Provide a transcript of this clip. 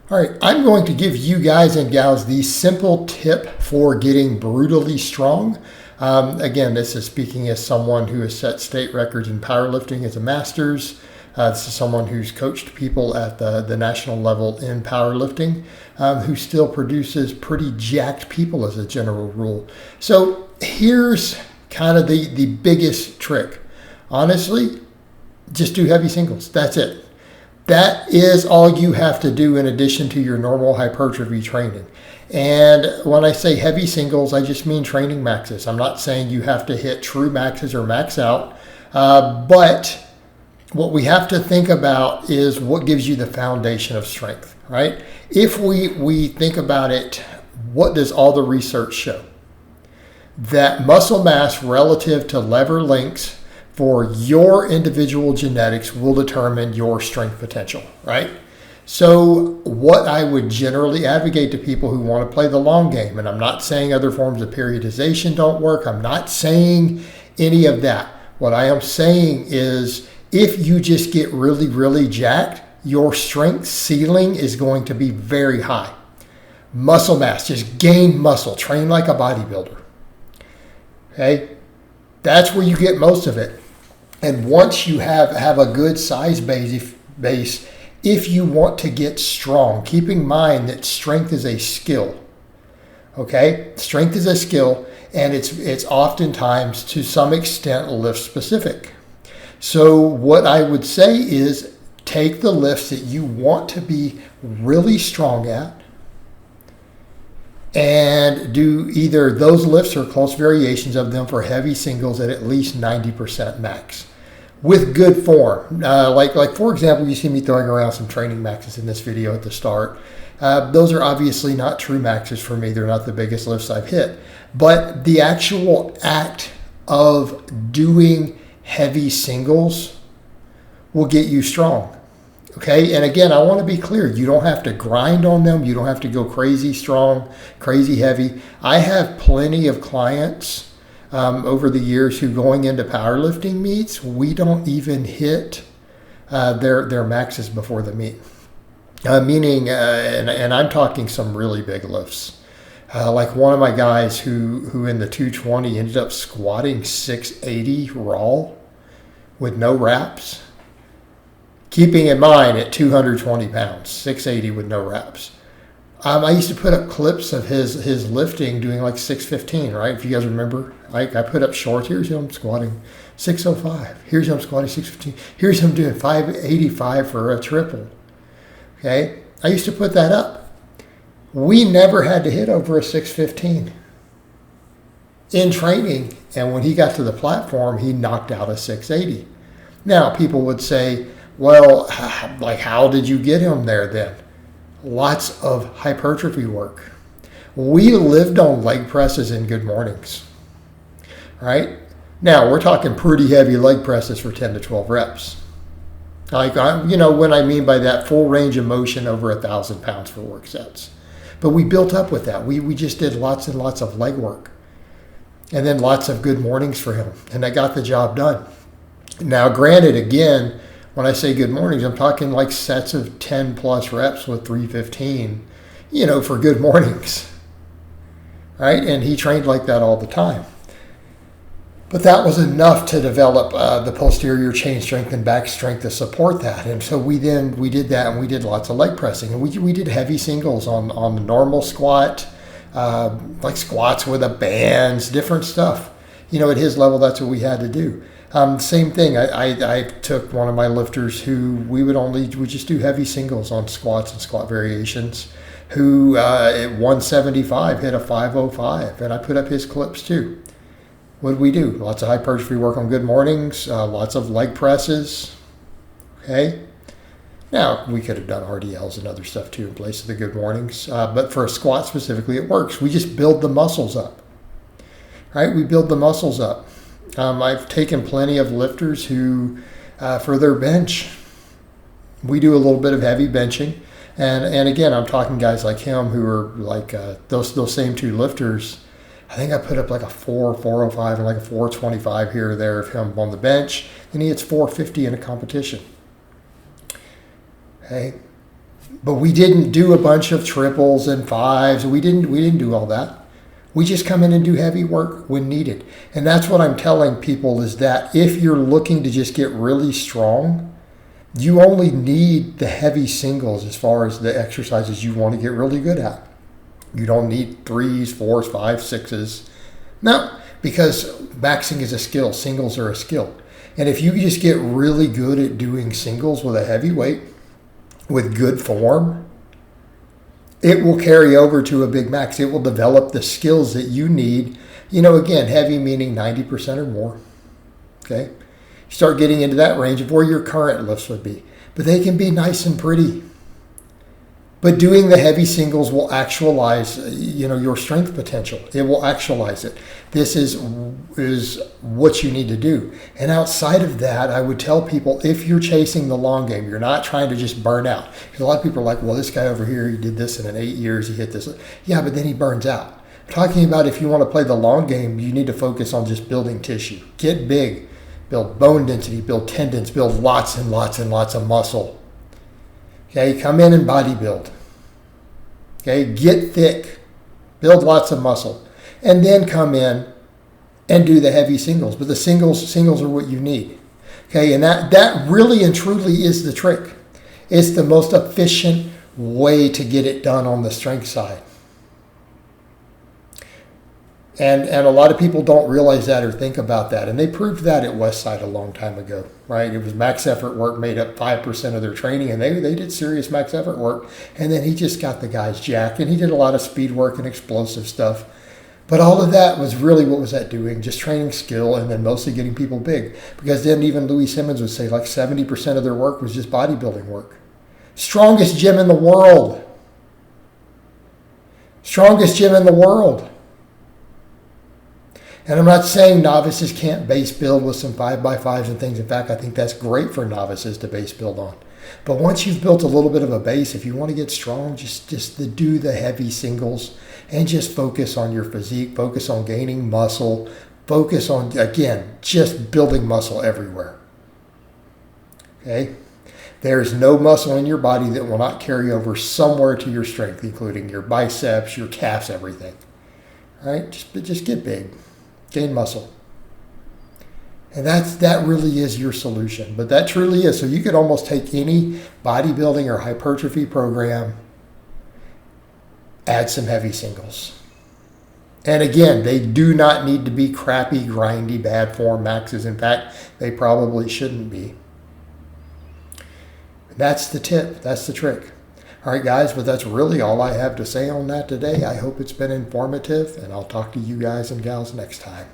All right, I'm going to give you guys and gals the simple tip for getting brutally strong. Again, this is speaking as someone who has set state records in powerlifting as a master's. This is someone who's coached people at the national level in powerlifting, who still produces pretty jacked people as a general rule. So here's kind of the biggest trick. Honestly, just do heavy singles. That's it. That is all you have to do in addition to your normal hypertrophy training. And when I say heavy singles, I just mean training maxes. I'm not saying you have to hit true maxes or max out, but what we have to think about is what gives you the foundation of strength, right? If we think about it, what does all the research show? That muscle mass relative to lever lengths for your individual genetics will determine your strength potential, right? So what I would generally advocate to people who want to play the long game, and I'm not saying other forms of periodization don't work, I'm not saying any of that. What I am saying is if you just get really, really jacked, your strength ceiling is going to be very high. Muscle mass, just gain muscle, train like a bodybuilder. Okay? That's where you get most of it. And once you have a good size base, if you want to get strong, keep in mind that strength is a skill. Okay? Strength is a skill, and it's oftentimes to some extent lift specific. So what I would say is take the lifts that you want to be really strong at and do either those lifts or close variations of them for heavy singles at least 90% max with good form. Like for example, you see me throwing around some training maxes in this video at the start. Those are obviously not true maxes for me. They're not the biggest lifts I've hit. But the actual act of doing heavy singles will get you strong. Okay, and again, I want to be clear. You don't have to grind on them. You don't have to go crazy strong, crazy heavy. I have plenty of clients over the years who going into powerlifting meets, we don't even hit their maxes before the meet. Meaning, and I'm talking some really big lifts. Like one of my guys who in the 220 ended up squatting 680 raw with no wraps. Keeping in mind at 220 pounds, 680 with no wraps. I used to put up clips of his lifting doing like 615, right? If you guys remember, I put up shorts. Here's him squatting 605. Here's him squatting 615. Here's him doing 585 for a triple. Okay? I used to put that up. We never had to hit over a 615 in training. And when he got to the platform, he knocked out a 680. Now, people would say, well, like, how did you get him there then? Lots of hypertrophy work. We lived on leg presses and good mornings, right? Now, we're talking pretty heavy leg presses for 10 to 12 reps. Like, when I mean by that, full range of motion over 1,000 pounds for work sets. But we built up with that. We just did lots and lots of leg work. And then lots of good mornings for him. And I got the job done. Now, granted, again, when I say good mornings, I'm talking like sets of 10 plus reps with 315, for good mornings, right? And he trained like that all the time. But that was enough to develop the posterior chain strength and back strength to support that. And so we did that, and we did lots of leg pressing. And we did heavy singles on the normal squat, like squats with a bands, different stuff. At his level, that's what we had to do. Same thing. I took one of my lifters who we would just do heavy singles on squats and squat variations, who at 175 hit a 505, and I put up his clips too. What did we do? Lots of hypertrophy work on good mornings, lots of leg presses. Okay. Now, we could have done RDLs and other stuff too in place of the good mornings, but for a squat specifically, it works. We just build the muscles up, right? We build the muscles up. I've taken plenty of lifters who, for their bench, we do a little bit of heavy benching. And again, I'm talking guys like him who are like those same two lifters. I think I put up like a 405 and like a 425 here or there of him on the bench. And he hits 450 in a competition. Okay. But we didn't do a bunch of triples and fives. We didn't do all that. We just come in and do heavy work when needed. And that's what I'm telling people is that if you're looking to just get really strong, you only need the heavy singles as far as the exercises you want to get really good at. You don't need 3s, 4s, 5s, 6s. No, because maxing is a skill. Singles are a skill. And if you just get really good at doing singles with a heavy weight, with good form, it will carry over to a big max. It will develop the skills that you need. Again, heavy meaning 90% or more. Okay? You start getting into that range of where your current lifts would be. But they can be nice and pretty. But doing the heavy singles will actualize, your strength potential. It will actualize it. This is what you need to do. And outside of that, I would tell people, if you're chasing the long game, you're not trying to just burn out. Because a lot of people are like, well, this guy over here, he did this in 8 years, he hit this. Yeah, but then he burns out. I'm talking about if you want to play the long game, you need to focus on just building tissue. Get big. Build bone density, build tendons, build lots and lots and lots of muscle. Okay, come in and bodybuild. Okay, get thick, build lots of muscle, and then come in and do the heavy singles. But the singles are what you need. Okay, and that really and truly is the trick. It's the most efficient way to get it done on the strength side. And a lot of people don't realize that or think about that. And they proved that at Westside a long time ago, right? It was max effort work made up 5% of their training, and they did serious max effort work. And then he just got the guys jacked, and he did a lot of speed work and explosive stuff. But all of that was really, what was that doing? Just training skill and then mostly getting people big. Because then even Louis Simmons would say like 70% of their work was just bodybuilding work. Strongest gym in the world. Strongest gym in the world. And I'm not saying novices can't base build with some 5x5s and things. In fact, I think that's great for novices to base build on. But once you've built a little bit of a base, if you want to get strong, just do the heavy singles and just focus on your physique, focus on gaining muscle, focus on, again, just building muscle everywhere. Okay? There's no muscle in your body that will not carry over somewhere to your strength, including your biceps, your calves, everything. All right? Just get big. Gain muscle. And that really is your solution. But that truly is. So you could almost take any bodybuilding or hypertrophy program, add some heavy singles. And again, they do not need to be crappy, grindy, bad form maxes. In fact, they probably shouldn't be. That's the tip. That's the trick. All right, guys, but that's really all I have to say on that today. I hope it's been informative, and I'll talk to you guys and gals next time.